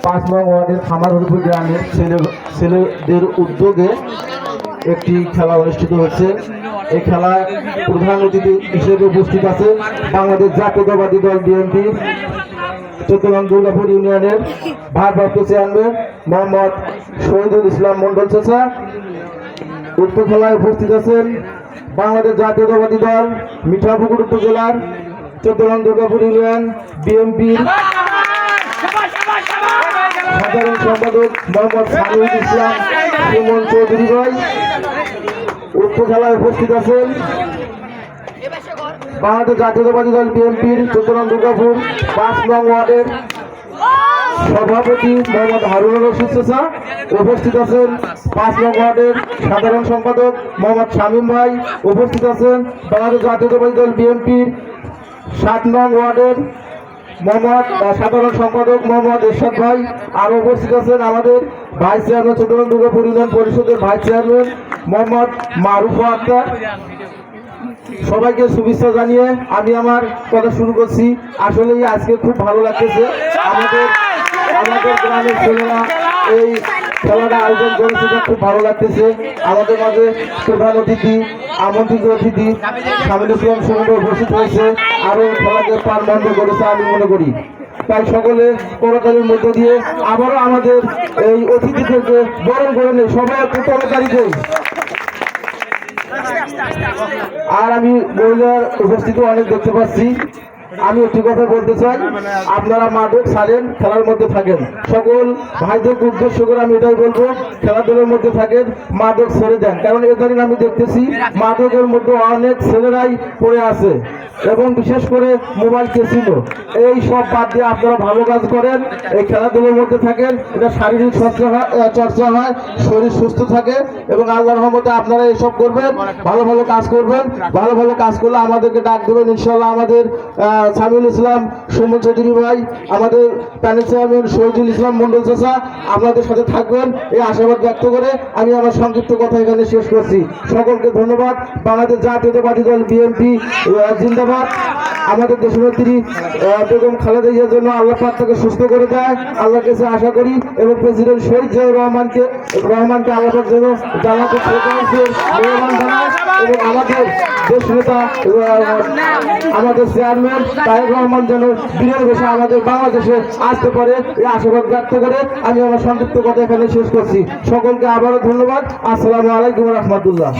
5 নং ওয়ার্ডের খামারহরিপুর গ্রামের ছেলেদের উদ্যোগে একটি খেলা অনুষ্ঠিত হচ্ছে। এই খেলায় প্রধান অতিথি হিসেবে উপস্থিত আছে বাংলাদেশ জাতীয়তাবাদী দল বিএনপি 14 নং দুর্গাপুর ইউনিয়নের ভারপ্রাপ্ত চেয়ারম্যান মোহাম্মদ শহীদুল ইসলাম মন্ডল চাচা। উক্ত খেলায় উপস্থিত আছেন বাংলাদেশ জাতীয়তাবাদী দল মিঠাপুকুর উপজেলার 14 নং দুর্গাপুর ইউনিয়ন বিএনপির সাধারণ সম্পাদক মোহাম্মদ সামিউল ইসলাম সুমন চৌধুরী ভাই। উক্ত খেলায় উপস্থিত আছেন বাংলাদেশ জাতীয়তাবাদী দল বিএনপির 14 নং দুর্গাপুর 5 নং ওয়ার্ডের সভাপতি মোহাম্মদ হারুনুর রশিদ চাচা। উপস্থিত আছেন 5 নং ওয়ার্ডের সাধারণ সম্পাদক মোহাম্মদ শামীম ভাই। উপস্থিত আছেন বাংলাদেশ জাতীয়তাবাদী দল বিএনপির 7 নং ওয়ার্ডের সাধারণ সম্পাদক মোহাম্মদ এরশাদ ভাই। আর উপস্থিত আছেন আমাদের ভাইস চেয়ারম্যান 14 নং দুর্গাপুর ইউনিয়ন পরিষদের ভাইস চেয়ারম্যান মোহাম্মদ মারুফা আক্তার। সবাইকে শুভেচ্ছা জানিয়ে আমি আমার কথা শুরু করছি। আসলে আজকে খুব ভালো লাগতেছে, আমাদের গ্রামের ছেলেরা এই খেলাটা আয়োজন করেছে, খুব ভালো লাগতেছে। আমাদের মাঝে প্রধান অতিথি আমন্ত্রিত অতিথি শামিল ইসলাম সুমন উপস্থিত হয়েছে, আরো খেলাকে প্রাণবন্ত করেছে আমি মনে করি। তাই সকলে করতালির মধ্য দিয়ে আবারও আমাদের এই অতিথিদেরকে বরণ করে নেই, সবাই একটু করতালি দেয়। আর আমি মহিলার উপস্থিতি অনেক দেখতে পাচ্ছি। আমি একটি কথা বলতে চাই, আপনারা মাদক ছাড়েন, খেলার মধ্যে থাকেন। সকল ভাইদেরকে উদ্দেশ্য করে আমি এটাই বলবো, খেলাধুলার মধ্যে থাকেন, মাদক ছেড়ে দেন। কারণ এদিন আমি দেখতেছি মাদকের মধ্যে অনেক ছেলেরাই পড়ে আছে এবং বিশেষ করে মোবাইল ক্যাসিনো, এই সব বাদ দিয়ে আপনারা ভালো কাজ করেন, এই খেলাধুলার মধ্যে থাকেন। এটা শারীরিক চর্চা হয়, শরীর সুস্থ থাকে এবং আল্লাহর রহমতে আপনারা এইসব করবেন, ভালো ভালো কাজ করবেন। ভালো ভালো কাজ করলে আমাদেরকে ডাক দেবেন ইনশাল্লাহ। আমাদের সামিউল ইসলাম সুমন চৌধুরী ভাই, আমাদের প্যানেল চেয়ারম্যান শহীদুল ইসলাম মন্ডল চাচা আপনাদের সাথে থাকবেন, এই আশাবাদ ব্যক্ত করে আমি আমার সংক্ষিপ্ত কথা এখানে শেষ করছি। সকলকে ধন্যবাদ। বাংলাদেশ জাতীয়তাবাদী দল বিএনপি জিন্দাবাদ। আমাদের দেশনেত্রী বেগম খালেদা জিয়ার জন্য আল্লাহ পাক তাকে সুস্থ করে দেয়, আল্লাহর কাছে আশা করি। এবং প্রেসিডেন্ট শহীদ জিয়াউর রহমানকে আল্লাহ পাক যেন জানাতে মেহমান জানায়। এবং আমাদের দেশ নেতা আমাদের চেয়ারম্যান তারেক রহমান যেন বিনয় বেশে আমাদের বাংলাদেশে আসতে পারে, এই আশাবাদ ব্যক্ত করে আমি আমার সংক্ষিপ্ত কথা এখানে শেষ করছি। সকলকে আবারও ধন্যবাদ। আসসালামু আলাইকুম রহমতুল্লাহ।